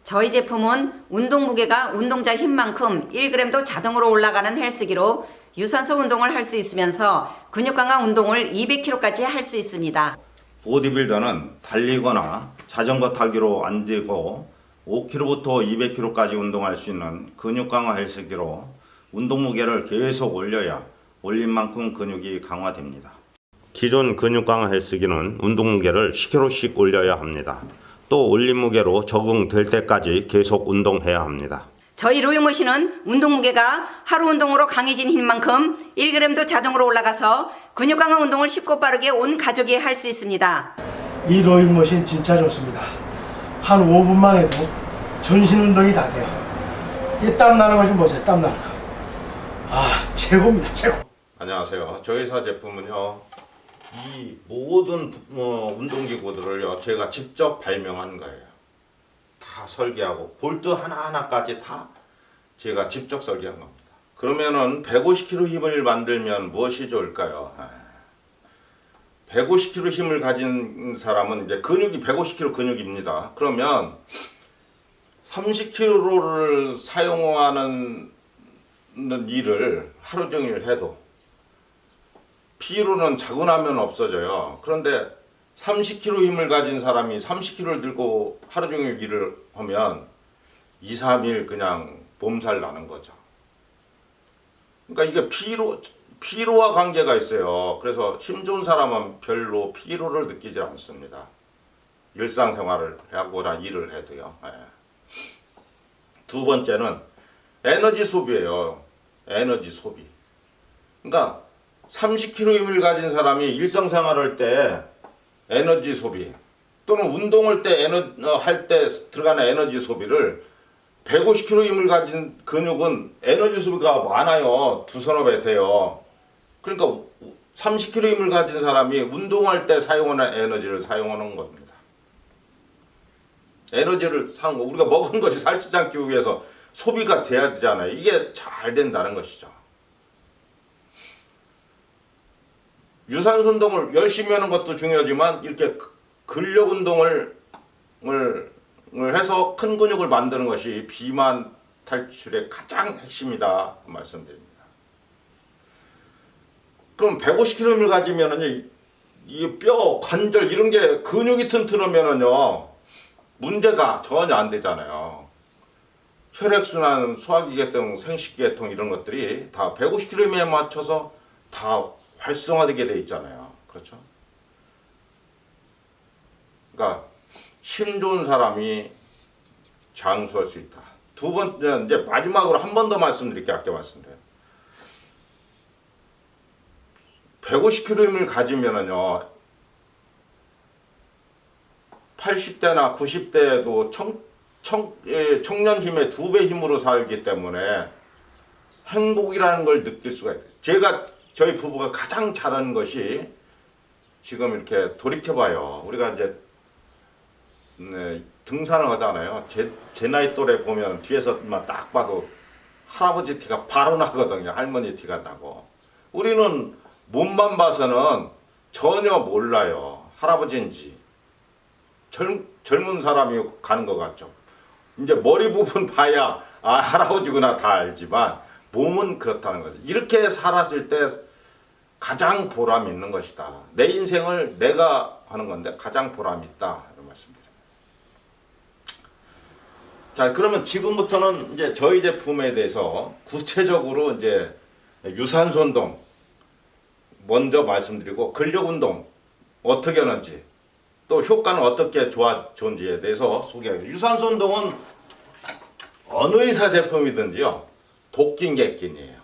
저희 제품은 운동 무게가 운동자 힘만큼 1g도 자동으로 올라가는 헬스기로 유산소 운동을 할 수 있으면서 근육 강화 운동을 200kg까지 할 수 있습니다. 보디빌더는 달리거나 자전거 타기로 안 되고 5kg부터 200kg까지 운동할 수 있는 근육 강화 헬스기로 운동 무게를 계속 올려야 올린 만큼 근육이 강화됩니다. 기존 근육 강화 헬스기는 운동 무게를 10kg씩 올려야 합니다. 또 올린 무게로 적응될 때까지 계속 운동해야 합니다. 저희 로잉머신은 운동 무게가 하루 운동으로 강해진 힘만큼 1g도 자동으로 올라가서 근육 강화 운동을 쉽고 빠르게 온 가족이 할 수 있습니다. 이 로잉머신 진짜 좋습니다. 한 5분만 해도 전신 운동이 다 돼요. 이 땀 나는 거 좀 보세요. 땀 나는 거. 아, 최고입니다. 최고. 안녕하세요. 저희 회사 제품은요, 이 모든 운동기구들을요 제가 직접 발명한 거예요. 다 설계하고 볼트 하나하나까지 다 제가 직접 설계한 겁니다. 그러면은 150kg 힘을 만들면 무엇이 좋을까요? 150kg 힘을 가진 사람은 이제 근육이 150kg 근육입니다. 그러면 30kg를 사용하는 일을 하루 종일 해도 피로는 자고 나면 없어져요. 그런데 30kg 힘을 가진 사람이 30kg를 들고 하루 종일 일을 하면 2, 3일 그냥 몸살 나는 거죠. 그러니까 이게 피로와 관계가 있어요. 그래서 힘 좋은 사람은 별로 피로를 느끼지 않습니다. 일상생활을 하거나 일을 해도요. 두 번째는 에너지 소비예요. 에너지 소비. 그러니까 30kg 힘을 가진 사람이 일상생활할 때 에너지 소비 또는 운동할 때 할 때 들어가는 에너지 소비를 150kg 힘을 가진 근육은 에너지 소비가 많아요. 두서너 배 돼요. 그러니까 30kg 힘을 가진 사람이 운동할 때 사용하는 에너지를 사용하는 겁니다. 에너지를 사는 거, 우리가 먹은 것이 살찌지 않기 위해서 소비가 돼야 되잖아요. 이게 잘 된다는 것이죠. 유산소 운동을 열심히 하는 것도 중요하지만 이렇게 근력 운동을 해서 큰 근육을 만드는 것이 비만 탈출의 가장 핵심이다 말씀드립니다. 그럼 150kg를 가지면은요, 이 뼈, 관절 이런 게 근육이 튼튼하면은요 문제가 전혀 안 되잖아요. 혈액순환, 소화기계통, 생식기계통 이런 것들이 다 150kg에 맞춰서 다 활성화되게 돼 있잖아요. 그렇죠? 그러니까 힘 좋은 사람이 장수할 수 있다. 두 번째, 이제 마지막으로 한 번 더 말씀드릴게요. 아까 말씀드려요. 150kg 힘을 가지면은요 80대나 90대에도 청년 힘의 2배 힘으로 살기 때문에 행복이라는 걸 느낄 수가 있어요. 저희 부부가 가장 잘하는 것이 지금 이렇게 돌이켜봐요. 우리가 이제 등산을 하잖아요. 제 나이 또래 보면 뒤에서만 딱 봐도 할아버지 티가 바로 나거든요. 할머니 티가 나고. 우리는 몸만 봐서는 전혀 몰라요. 할아버지인지 젊은 사람이 가는 것 같죠. 이제 머리 부분 봐야 할아버지구나 다 알지만 몸은 그렇다는 거죠. 이렇게 살았을 때 가장 보람 있는 것이다. 내 인생을 내가 하는 건데 가장 보람 있다. 이런 말씀드립니다. 자, 그러면 지금부터는 이제 저희 제품에 대해서 구체적으로 이제 유산소 운동 먼저 말씀드리고 근력 운동 어떻게 하는지 또 효과는 어떻게 좋은지에 대해서 소개하겠습니다. 유산소 운동은 어느 회사 제품이든지요. 도끼인 객긴이에요.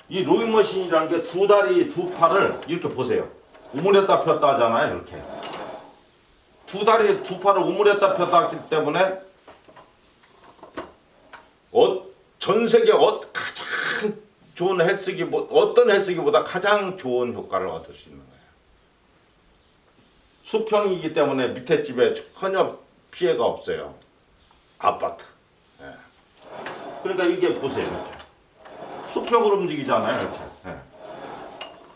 이 로잉머신이라는 게 두 다리, 두 팔을 이렇게 보세요. 우물에다 폈다 하잖아요. 이렇게. 두 다리, 두 팔을 우물에다 폈다 하기 때문에 전 세계 가장 좋은 헬스기, 어떤 헬스기보다 가장 좋은 효과를 얻을 수 있는 거예요. 수평이기 때문에 밑에 집에 전혀 피해가 없어요. 아파트. 예. 그러니까 이게 보세요. 이렇게. 수평으로 움직이잖아요. 이렇게. 예.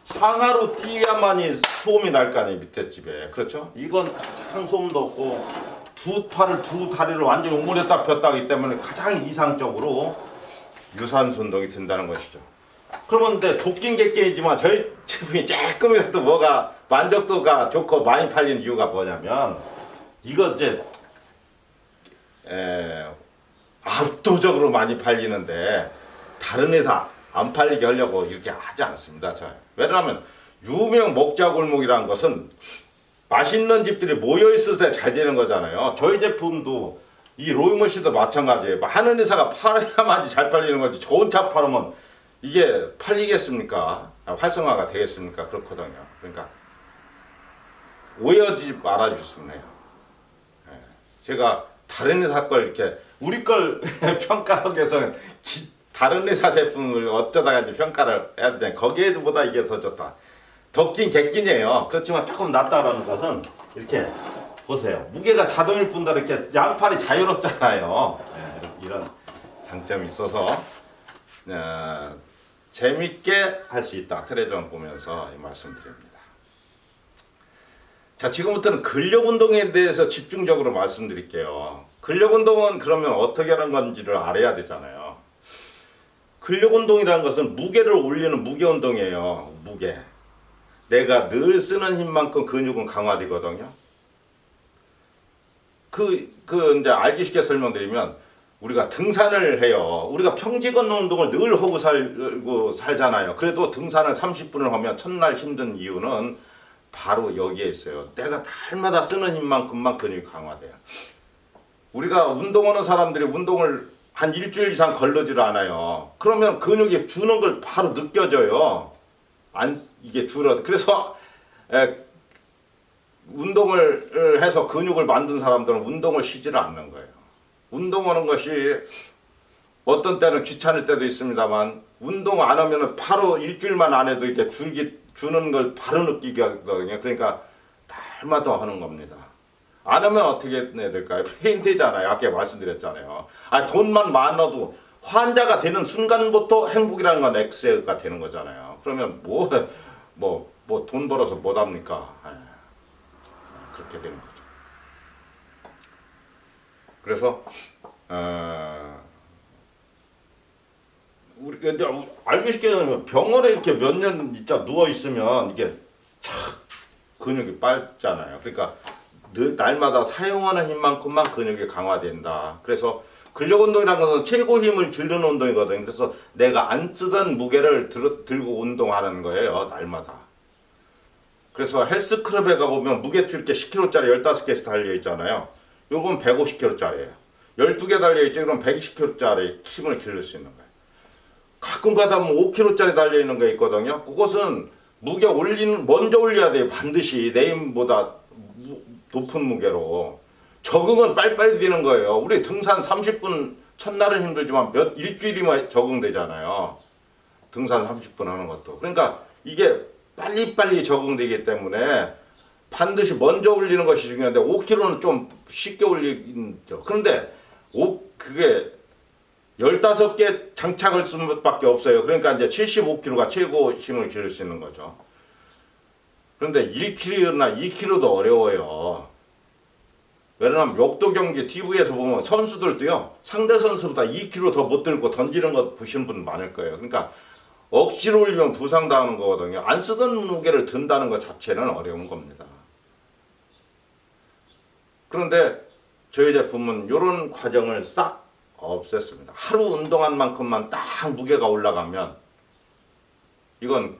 상하로 뛰어야만이 소음이 날 거 아니에요. 밑에 집에. 그렇죠? 이건 한 소음도 없고 두 팔을 두 다리를 완전히 오므렸다 폈다 하기 때문에 가장 이상적으로 유산소 운동이 된다는 것이죠. 그러면 근데 돕긴 객기이지만 저희 제품이 조금이라도 뭐가 만족도가 좋고 많이 팔리는 이유가 뭐냐면 이거 이제 압도적으로 많이 팔리는데 다른 회사 안 팔리게 하려고 이렇게 하지 않습니다. 왜냐하면 유명 먹자 골목이라는 것은 맛있는 집들이 모여 있을 때 잘 되는 거잖아요. 저희 제품도 이 로이머시도 마찬가지예요. 많은 회사가 팔아야만이 잘 팔리는 거지. 좋은 차 팔으면 이게 팔리겠습니까? 활성화가 되겠습니까? 그렇거든요. 그러니까 오해하지 말아주시면 해요. 제가 다른 회사 걸 이렇게 우리 걸 평가하기 위해서는 다른 회사 제품을 어쩌다가 이제 평가를 해야 되잖아요. 거기에보다 이게 더 좋다. 덥긴 객긴이에요. 그렇지만 조금 낫다라는 것은 이렇게 보세요. 무게가 자동일 뿐더러 이렇게 양팔이 자유롭잖아요. 이런 장점이 있어서 재밌게 할 수 있다. 트레저만 보면서 말씀드립니다. 자, 지금부터는 근력 운동에 대해서 집중적으로 말씀드릴게요. 근력 운동은 그러면 어떻게 하는 건지를 알아야 되잖아요. 근력 운동이라는 것은 무게를 올리는 무게 운동이에요. 무게. 내가 늘 쓰는 힘만큼 근육은 강화되거든요. 이제 알기 쉽게 설명드리면 우리가 등산을 해요. 우리가 평지 걷는 운동을 늘 하고 살잖아요. 그래도 등산을 30분을 하면 첫날 힘든 이유는 바로 여기에 있어요. 내가 날마다 쓰는 힘만큼만 근육이 강화돼요. 우리가 운동하는 사람들이 운동을 한 일주일 이상 걸르질 않아요. 그러면 근육이 주는 걸 바로 느껴져요. 이게 줄어들. 그래서 운동을 해서 근육을 만든 사람들은 운동을 쉬지를 않는 거예요. 운동하는 것이 어떤 때는 귀찮을 때도 있습니다만 운동 안 하면은 바로 일주일만 안 해도 이렇게 주는 걸 바로 느끼게 하거든요. 그러니까 날마다 하는 겁니다. 안 하면 어떻게 해야 될까요? 페인트잖아요. 아까 말씀드렸잖아요. 돈만 많아도 환자가 되는 순간부터 행복이라는 건 X가 되는 거잖아요. 그러면 돈 벌어서 못 합니까? 그렇게 되는 거죠. 그래서 우리 알기 쉽게 하면 병원에 이렇게 몇 년 진짜 누워 있으면 이게 착 근육이 빨잖아요. 그러니까 날마다 사용하는 힘만큼만 근육이 강화된다. 그래서 근력 운동이라는 것은 최고 힘을 기르는 운동이거든요. 그래서 내가 안 쓰던 무게를 들고 운동하는 거예요. 날마다. 그래서 헬스클럽에 가보면 무게추 이렇게 10kg짜리 15개씩 달려있잖아요. 요건 150kg짜리예요. 12개 달려있죠. 그럼 120kg짜리 힘을 기를 수 있는 거예요. 가끔 가다 보면 5kg짜리 달려있는 게 있거든요. 그것은 무게 먼저 올려야 돼요. 반드시 내 힘보다 높은 무게로. 적응은 빨리빨리 되는 거예요. 우리 등산 30분 첫날은 힘들지만 일주일이면 적응되잖아요. 등산 30분 하는 것도. 그러니까 이게 빨리빨리 적응되기 때문에 반드시 먼저 올리는 것이 중요한데 5kg는 좀 쉽게 올리죠. 그런데 그게 15개 장착을 쓰는 것밖에 없어요. 그러니까 이제 75kg가 최고 힘을 기를 수 있는 거죠. 그런데 1kg나 2kg도 어려워요. 왜냐하면 역도 경기 TV에서 보면 선수들도요. 상대 선수보다 2kg 더 못 들고 던지는 거 보시는 분 많을 거예요. 그러니까 억지로 올리면 부상당하는 거거든요. 안 쓰던 무게를 든다는 것 자체는 어려운 겁니다. 그런데 저희 제품은 이런 과정을 싹 없앴습니다. 하루 운동한 만큼만 딱 무게가 올라가면 이건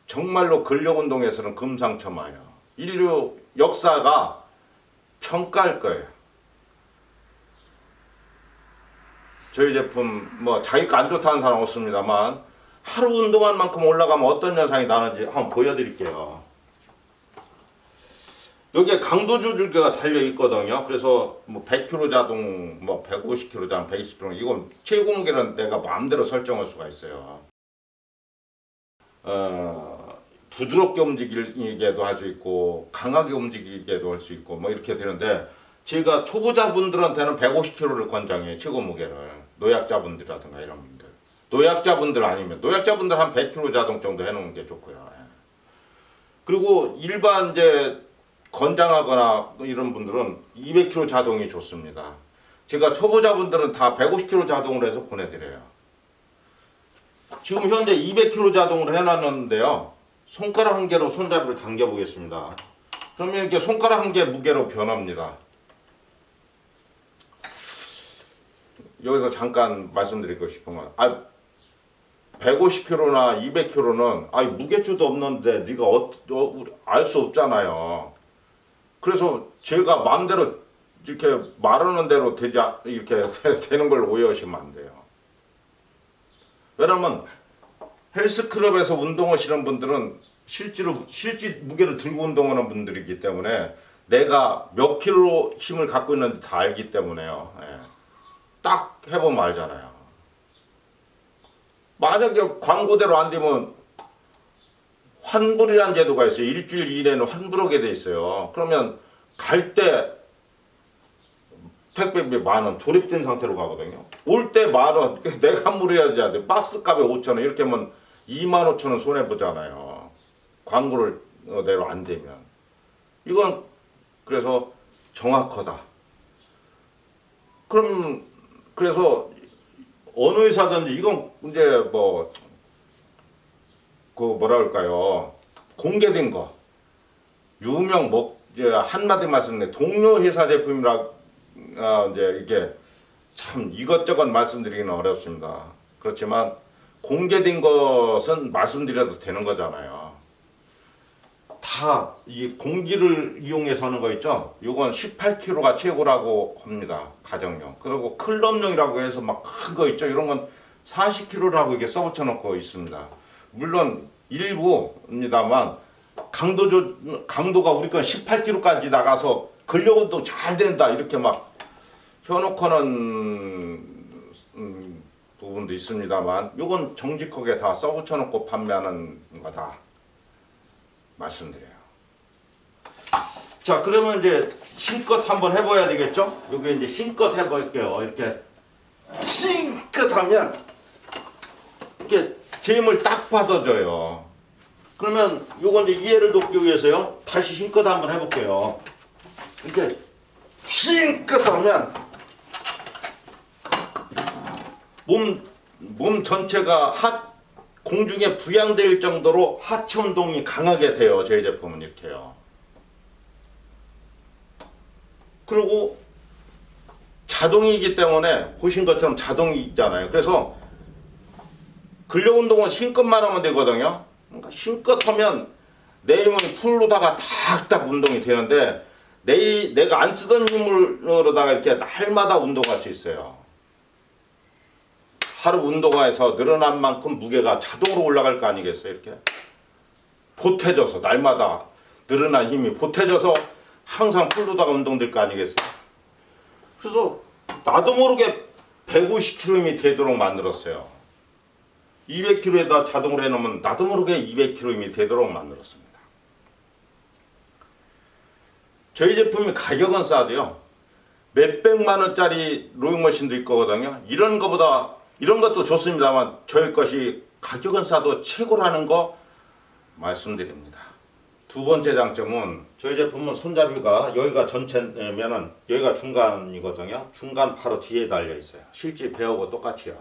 정말로 근력 운동에서는 금상첨화예요. 인류 역사가 평가할 거예요. 저희 제품 자기가 안 좋다는 사람 없습니다만 하루 운동한 만큼 올라가면 어떤 현상이 나는지 한번 보여드릴게요. 여기에 강도 조절기가 달려 있거든요. 그래서 100kg 자동, 150kg 자동, 120kg 이건 최고 무게는 내가 마음대로 설정할 수가 있어요. 부드럽게 움직이게도 할 수 있고 강하게 움직이게도 할 수 있고 이렇게 되는데 제가 초보자분들한테는 150kg를 권장해요. 최고 무게를. 노약자분들이라든가 이런 분들. 노약자분들 아니면 노약자분들 한 100kg 자동 정도 해놓는 게 좋고요. 그리고 일반 이제 건장하거나 이런 분들은 200kg 자동이 좋습니다. 제가 초보자분들은 다 150kg 자동으로 해서 보내드려요. 지금 현재 200kg 자동으로 해놨는데요. 손가락 한 개로 손잡이를 당겨 보겠습니다. 그러면 이렇게 손가락 한 개 무게로 변합니다. 여기서 잠깐 말씀드리고 싶은 건 150kg나 200kg는 무게추도 없는데 네가 알 수 없잖아요. 그래서 제가 마음대로 이렇게 말하는 대로 이렇게 되는 걸 오해하시면 안 돼요. 왜냐면 헬스클럽에서 운동하시는 분들은 실제 무게를 들고 운동하는 분들이기 때문에 내가 몇 킬로 힘을 갖고 있는지 다 알기 때문에요. 예. 딱 해보면 알잖아요. 만약에 광고대로 안 되면 환불이라는 제도가 있어요. 일주일 이내는 환불하게 돼 있어요. 그러면 갈 때 택배비 10,000원 조립된 상태로 가거든요. 올 때 10,000원 내간물해야지 돼. 박스값에 5,000원 이렇게 하면 25,000원 손해보잖아요. 광고를 대로 안 되면. 이건 그래서 정확하다. 그래서 어느 회사든지 이건 이제 뭐라 할까요? 공개된 거. 유명 이제 한마디 말씀드리면 동료 회사 제품이라 이제 이게 참 이것저것 말씀드리기는 어렵습니다. 그렇지만 공개된 것은 말씀드려도 되는 거잖아요. 다 이 공기를 이용해서 하는 거 있죠? 이건 18kg가 최고라고 합니다. 가정용. 그리고 클럽용이라고 해서 막 큰 거 있죠? 이런 건 40kg라고 이게 써붙여 놓고 있습니다. 물론 일부입니다만 강도가 우리 건 18kg까지 나가서 근력운동 잘 된다 이렇게 막 켜놓고는 부분도 있습니다만 이건 정직하게 다 써붙여 놓고 판매하는 거다 말씀드려요. 자, 그러면 이제 힘껏 한번 해봐야 되겠죠? 여기 이제 힘껏 해볼게요. 이렇게 힘껏 하면 이렇게 제 힘을 딱 받아줘요. 그러면 요건 이제 이해를 돕기 위해서요. 다시 힘껏 한번 해볼게요. 이렇게 힘껏 하면 몸 전체가 공중에 부양될 정도로 하체 운동이 강하게 돼요. 저희 제품은 이렇게요. 그리고 자동이기 때문에 보신 것처럼 자동이 있잖아요. 그래서 근력 운동은 힘껏만 하면 되거든요. 그러니까 힘껏 하면 내 힘은 풀로다가 탁탁 운동이 되는데 내가 안 쓰던 힘으로다가 이렇게 날마다 운동할 수 있어요. 하루 운동화에서 늘어난 만큼 무게가 자동으로 올라갈 거 아니겠어요? 이렇게 보태져서 날마다 늘어난 힘이 보태져서 항상 풀로다가 운동될 거 아니겠어요? 그래서 나도 모르게 150kg 힘이 되도록 만들었어요. 200kg에다 자동으로 해놓으면 나도 모르게 200kg 힘이 되도록 만들었습니다. 저희 제품이 가격은 싸도요. 몇백만 원짜리 로잉머신도 있거든요. 이런 것도 좋습니다만 저희 것이 가격은 싸도 최고라는 거 말씀드립니다. 두 번째 장점은 저희 제품은 손잡이가 여기가 전체면은 여기가 중간이거든요. 중간 바로 뒤에 달려 있어요. 실제 배우고 똑같이요.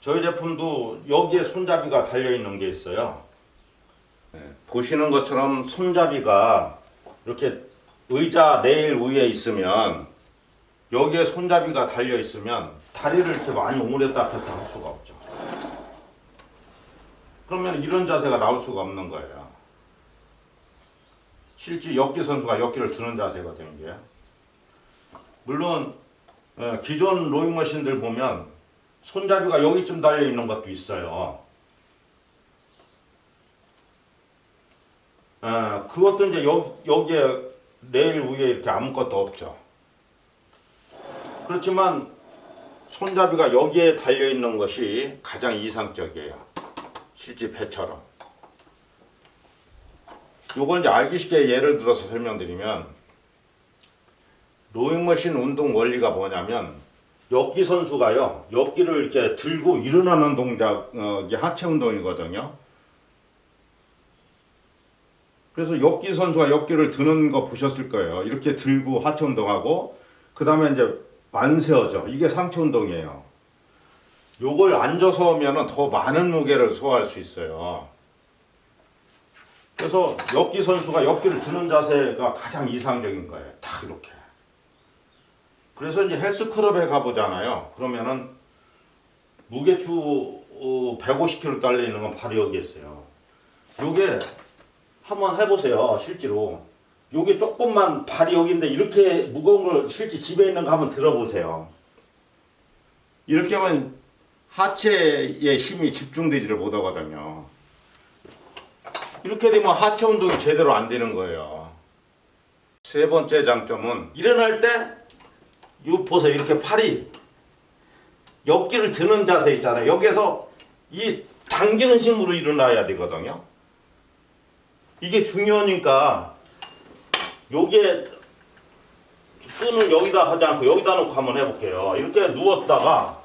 저희 제품도 여기에 손잡이가 달려 있는 게 있어요. 보시는 것처럼 손잡이가 이렇게 의자 레일 위에 있으면 여기에 손잡이가 달려 있으면 다리를 이렇게 많이 오므렸다 폈다 할 수가 없죠. 그러면 이런 자세가 나올 수가 없는 거예요. 실제 역기 선수가 역기를 드는 자세거든요. 이게. 물론 기존 로잉머신들 보면 손잡이가 여기쯤 달려 있는 것도 있어요. 그것도 이제 여기에 레일 위에 이렇게 아무것도 없죠. 그렇지만 손잡이가 여기에 달려 있는 것이 가장 이상적이에요. 실제 배처럼. 요걸 이제 알기 쉽게 예를 들어서 설명드리면 로잉머신 운동 원리가 뭐냐면 역기 선수가요. 역기를 이렇게 들고 일어나는 동작이 하체 운동이거든요. 그래서 역기 선수가 역기를 드는 거 보셨을 거예요. 이렇게 들고 하체 운동하고 그 다음에 이제 안 세워져. 이게 상체 운동이에요. 요걸 앉아서 하면은 더 많은 무게를 소화할 수 있어요. 그래서 역기 선수가 역기를 드는 자세가 가장 이상적인 거예요. 딱 이렇게. 그래서 이제 헬스클럽에 가보잖아요. 그러면은 무게추 150kg 달려 있는 건 바로 여기 있어요. 요게 한번 해보세요. 실제로. 요게 조금만 발이 여기인데 이렇게 무거운 걸 실제 집에 있는 거 한번 들어보세요. 이렇게 하면 하체에 힘이 집중되지를 못하거든요. 이렇게 되면 하체 운동이 제대로 안 되는 거예요. 세 번째 장점은 일어날 때 요 보세요. 이렇게 팔이 역기를 드는 자세 있잖아요. 여기에서 이 당기는 힘으로 일어나야 되거든요. 이게 중요하니까 요게 끈을 여기다 하지 않고 여기다 놓고 한번 해볼게요. 이렇게 누웠다가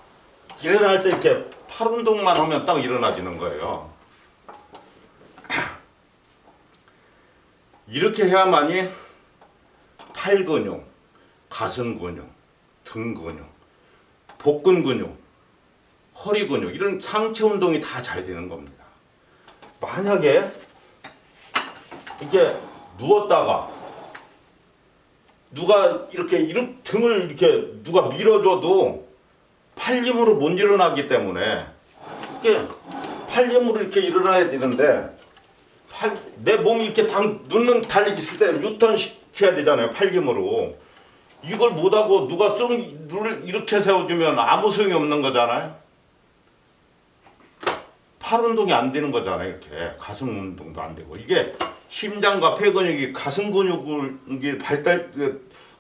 일어날 때 이렇게 팔 운동만 하면 딱 일어나지는 거예요. 이렇게 해야만이 팔 근육, 가슴 근육, 등 근육, 복근 근육, 허리 근육 이런 상체 운동이 다 잘 되는 겁니다. 만약에 이렇게 누웠다가 누가 이렇게 등을 이렇게 누가 밀어줘도 팔 힘으로 못 일어나기 때문에 이렇게 팔 힘으로 이렇게 일어나야 되는데 내 몸이 이렇게 눕는 달리기 있을 때 유턴 시켜야 되잖아요. 팔 힘으로. 이걸 못하고 누가 를 이렇게 세워주면 아무 소용이 없는 거잖아요. 팔 운동이 안 되는 거잖아요. 이렇게 가슴 운동도 안 되고 이게 심장과 폐 근육이 가슴 근육이 발달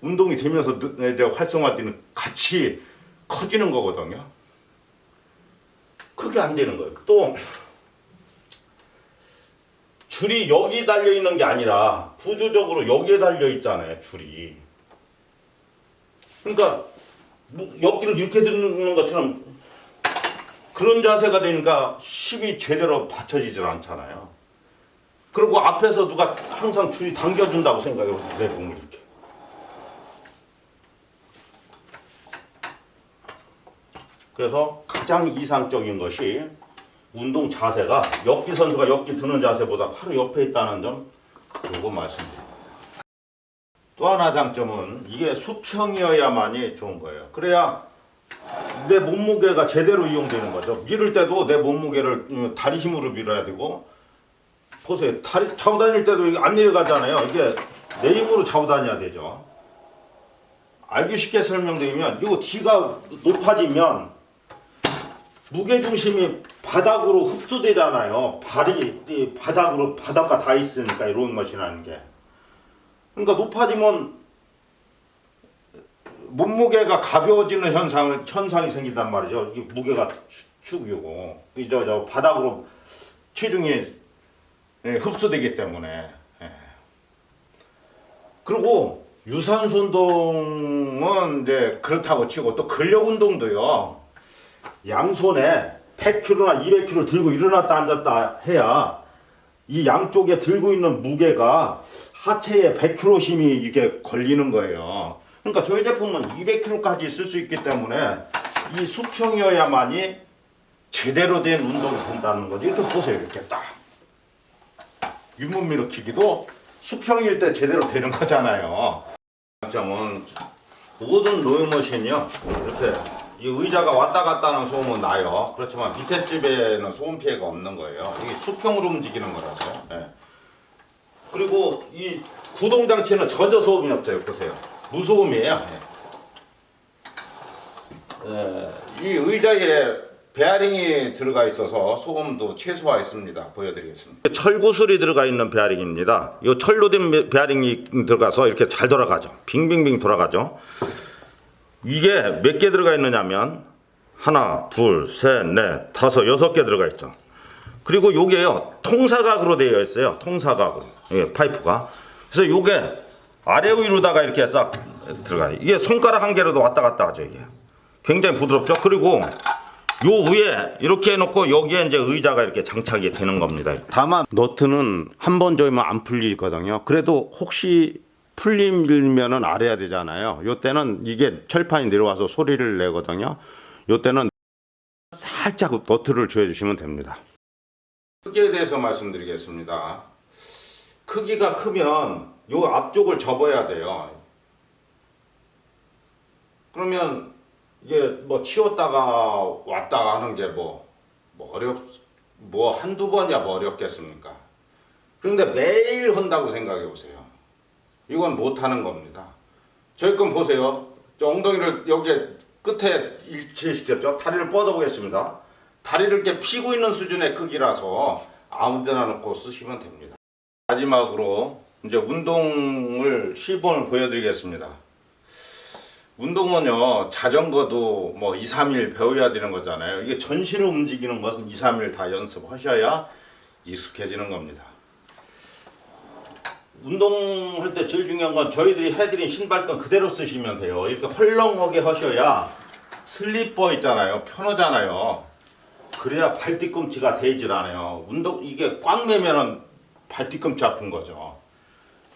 운동이 되면서 이제 활성화되는 같이 커지는 거거든요. 그게 안 되는 거예요. 또 줄이 여기 달려 있는 게 아니라 구조적으로 여기에 달려 있잖아요. 줄이. 그러니까 여기를 이렇게 드는 것처럼 그런 자세가 되니까 힘이 제대로 받쳐지질 않잖아요. 그리고 앞에서 누가 항상 줄이 당겨준다고 생각해요. 내 몸을 이렇게. 그래서 가장 이상적인 것이 운동 자세가 역기 선수가 역기 드는 자세보다 바로 옆에 있다는 점 요거 말씀드립니다. 또 하나 장점은 이게 수평이어야만이 좋은 거예요. 그래야 내 몸무게가 제대로 이용되는 거죠. 밀을 때도 내 몸무게를 다리 힘으로 밀어야 되고 보세요. 다리 잡고 다닐 때도 이게 안 내려가잖아요. 이게 내 힘으로 잡고 다녀야 되죠. 알기 쉽게 설명드리면 이거 뒤가 높아지면 무게중심이 바닥으로 흡수되잖아요. 발이 바닥으로 바닥과 다 있으니까 이런 것이라는 게. 그러니까 높아지면 몸무게가 가벼워지는 현상이 생긴단 말이죠. 이게 무게가 축이고 저 바닥으로 체중이 흡수되기 때문에. 그리고 유산소 운동은 이제 그렇다고 치고 또 근력 운동도요. 양손에 100kg나 200kg 들고 일어났다 앉았다 해야 이 양쪽에 들고 있는 무게가 하체에 100kg 힘이 이게 걸리는 거예요. 그러니까 저희 제품은 200kg까지 쓸 수 있기 때문에 이 수평이어야만이 제대로 된 운동이 된다는 거죠. 이렇게 보세요. 이렇게 딱 윗몸 일으키기도 수평일 때 제대로 되는 거잖아요. 장점은 모든 로잉머신이요. 이렇게 이 의자가 왔다 갔다 하는 소음은 나요. 그렇지만 밑에 집에는 소음 피해가 없는 거예요. 이게 수평으로 움직이는 거라서. 그리고 이 구동장치는 전혀 소음이 없어요. 보세요. 무소음이에요. 이 의자에 베어링이 들어가 있어서 소음도 최소화했습니다. 보여드리겠습니다. 철구슬이 들어가 있는 베어링입니다. 이 철로 된 베어링이 들어가서 이렇게 잘 돌아가죠. 빙빙빙 돌아가죠. 이게 몇 개 들어가 있느냐면 하나, 둘, 셋, 넷, 다섯, 6개 들어가 있죠. 그리고 요게요 통사각으로 되어 있어요. 통사각으로 파이프가. 그래서 요게 아래 위로다가 이렇게 싹 들어가요. 이게 손가락 한 개로도 왔다 갔다 하죠. 이게 굉장히 부드럽죠. 그리고 요 위에 이렇게 해놓고 여기에 이제 의자가 이렇게 장착이 되는 겁니다. 다만 너트는 한 번 조이면 안 풀리거든요. 그래도 혹시 풀리면은 알아야 되잖아요. 요 때는 이게 철판이 내려와서 소리를 내거든요. 요 때는 살짝 너트를 조여주시면 됩니다. 크기에 대해서 말씀드리겠습니다. 크기가 크면 요 앞쪽을 접어야 돼요. 그러면 이게 뭐 치웠다가 왔다가 하는 게 뭐 한두 번이야 뭐 어렵겠습니까? 그런데 매일 한다고 생각해 보세요. 이건 못 하는 겁니다. 저희 건 보세요. 저 엉덩이를 여기 끝에 일치시켰죠? 다리를 뻗어 보겠습니다. 다리를 이렇게 피고 있는 수준의 크기라서 아무 데나 놓고 쓰시면 됩니다. 마지막으로 이제 운동을 시범을 보여드리겠습니다. 운동은요, 자전거도 뭐 2, 3일 배워야 되는 거잖아요. 이게 전신을 움직이는 것은 2, 3일 다 연습하셔야 익숙해지는 겁니다. 운동할 때 제일 중요한 건 저희들이 해드린 신발끈 그대로 쓰시면 돼요. 이렇게 헐렁하게 하셔야 슬리퍼 있잖아요. 편하잖아요. 그래야 발 뒤꿈치가 대질 않아요. 이게 꽉 매면은 발 뒤꿈치 아픈 거죠.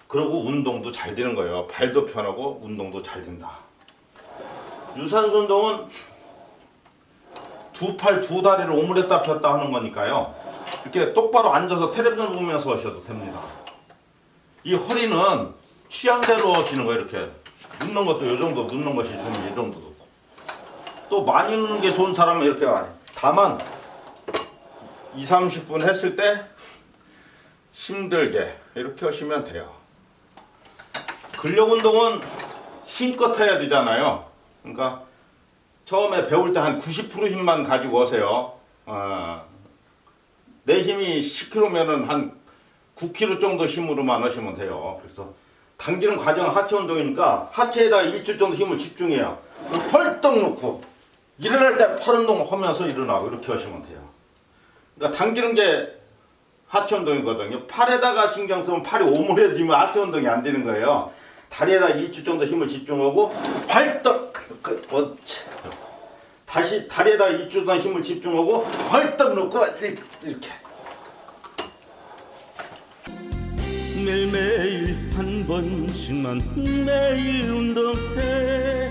그리고 운동도 잘 되는 거예요. 발도 편하고 운동도 잘 된다. 유산소 운동은 두 팔 두 다리를 오므렸다 폈다 하는 거니까요. 이렇게 똑바로 앉아서 텔레비전 보면서 하셔도 됩니다. 이 허리는 취향대로 하시는 거예요. 이렇게 눕는 것도 이 정도 눕는 것이 좋으면 이 정도 눕고, 또 많이 눕는 게 좋은 사람은 이렇게 다만 2, 30분 했을 때 힘들게 이렇게 하시면 돼요. 근력 운동은 힘껏 해야 되잖아요. 그러니까 처음에 배울 때 한 90% 힘만 가지고 오세요. 내 힘이 10kg면은 한 9kg 정도 힘으로만 하시면 돼요. 그래서 당기는 과정은 하체 운동이니까 하체에다 일주 정도 힘을 집중해요. 펄떡 놓고 일어날 때 팔 운동 하면서 일어나고 이렇게 하시면 돼요. 그러니까 당기는 게 하체 운동이거든요. 팔에다가 신경 쓰면 팔이 오므려지면 하체 운동이 안 되는 거예요. 다리에다 일주 정도 힘을 집중하고 펄떡 다시 다리에다 일주 정도 힘을 집중하고 펄떡 놓고 이렇게 매일매일 한 번씩만 매일 운동해